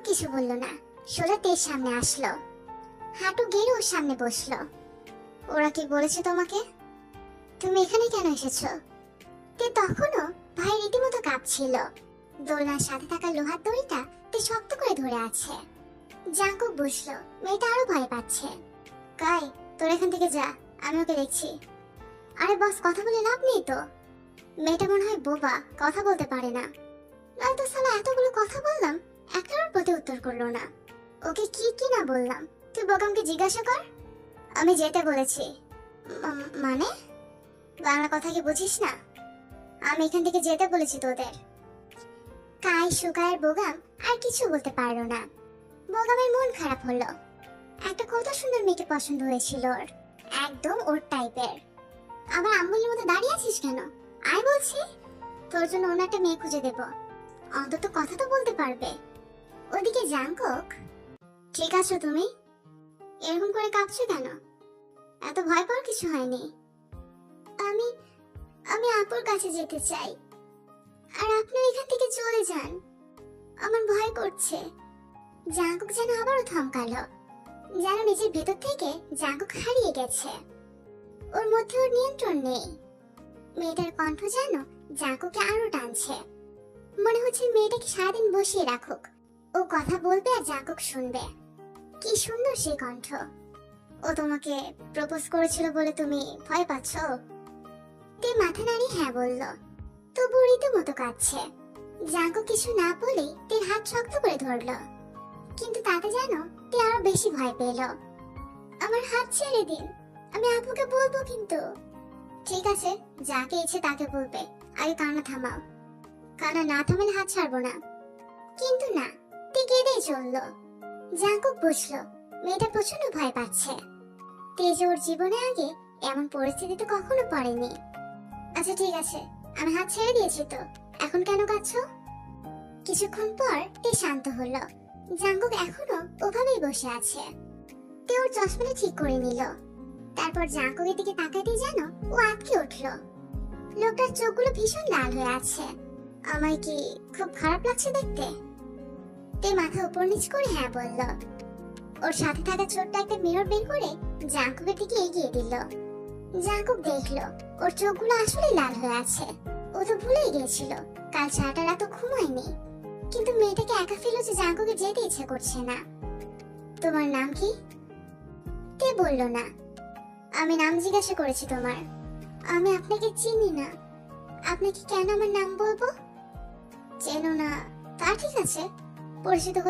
Jungkook কিছু বলল না, সোজা তের সামনে আসলো, হাঁটু গেড়ে ওর সামনে বসলো। ওরা কি বলেছে তোমাকে? তুমি এখানে কেন এসেছো? তে তখনও ভাই রীতিমতো কাঁপছিল। দোলনার সাথে থাকা লোহার দড়িটা তে শক্ত করে ধরে আছে। জাঙ্কুক বুঝলো মেয়েটা আরো ভয় পাচ্ছে। কাই, তোর এখান থেকে যা, আমি ওকে দেখছি। আরে বস, কথা বলে লাভ নেই তো। মেয়েটা মনে হয় বোবা, কথা বলতে পারে না। নয়তো সালা এতগুলো কথা বললাম, একটার প্রতি উত্তর করলো না। ওকে কি কি না বললাম, তুই বোকামকে জিজ্ঞাসা কর। আমি যেতে বলেছি। মানে? বাংলা কথা কি বুঝিস না? আমি এখান থেকে যেতে বলেছি তোদের। কাই, সুগার, বোগাম আর কিছু বলতে পারলো না। বোগামের মন খারাপ হলো। একটা কত সুন্দর মেয়েকে পছন্দ হয়েছিল ওর, একদম ওর টাইপের। আবার আম্মুলের মতো দাঁড়িয়ে আছিস কেন? আয় বলছি, তোর জন্য অন্য একটা মেয়ে খুঁজে দেব, অন্তত কথা তো বলতে পারবে। ওদিকে জাঙ্কুক, ঠিক আছো তুমি? এরকম করে কাঁপছো কেন? এত ভয় পাওয়ার কিছু হয়নি। আমি আমি আপুর কাছে যেতে চাই, আর আপনার এখান থেকে চলে যান, আমার ভয় করছে। জাঙ্কুক যেন আবারও থমকালো, যেন নিজের ভেতর থেকে জাঙ্কুক হারিয়ে গেছে। ওর মধ্যে ওর নিয়ন্ত্রণ নেই। মেয়েটার কণ্ঠ যেন জাঙ্কুকে আরো টানছে। মনে হচ্ছে মেয়েটাকে সারাদিন বসিয়ে রাখুক, ও কথা বলবে আর জাঙ্কুক শুনবে। কি সুন্দর সেই কণ্ঠ। ও তোমাকে প্রপোজ করেছিল বলে তুমি ভয় পাচ্ছ? তে মাথা নাড়িয়ে হ্যাঁ বলল, তবু রীতিমতো কাঁদছে। জাঙ্কুক কিছু না বলেই তের হাত শক্ত করে ধরলো, কিন্তু তাতে যেন তে আরো বেশি ভয় পেল। আমার হাত ছেড়ে দিন, আমি আপুকে বলবো। কিন্তু ঠিক আছে, যাকে ইচ্ছে তাকে বলবে, আগে কান্না থামাও। কান্না না থামালে হাত ছাড়বো না। কিন্তু না, তে কেঁদেই চললো। জাঙ্কুক বুঝলো মেয়েটা প্রচন্ড ভয় পাচ্ছে। তেজ ওর জীবনে আগে এমন পরিস্থিতিতে কখনো পড়েনি। আচ্ছা ঠিক আছে, আমি হাত ছেড়ে দিয়েছি তো, এখন কেন কাঁদছো? কিছুক্ষণ পর তে শান্ত হলো। জাঙ্কুক এখনো ওভাবেই বসে আছে। তে ওর চশমাটা ঠিক করে নিল। তারপর জাঙ্কুকের দিকে তাকাতেই যেন ও আটকে উঠলো। লোকটার চোখগুলো ভীষণ লাল হয়ে আছে। আমায় কি খুব খারাপ লাগছে দেখতে? তে মাথা উপর নিচ করে হ্যাঁ বলল। ওর সাথে থাকা ছোট্ট একটা মিরর বের করে জাঙ্কুকের দিকে এগিয়ে দিল। জাঙ্কুক দেখলো ওর চোখগুলো আসলে লাল হয়ে আছে। ও তো ভুলেই গিয়েছিল কাল সারাটা রাত ঘুমায়নি। কিন্তু মেয়েটাকে একা ফেলে যে জাঙ্কুকে যেতে ইচ্ছে করছে না। তোমার নাম কি? তে বলল না। আমি নাম জিজ্ঞাসা করেছি তোমার। আমি আপনাকে চিনি না, আপনাকে কেন আমার নাম বলবো? চেনো না তা ঠিক আছে, পরিচিত হতে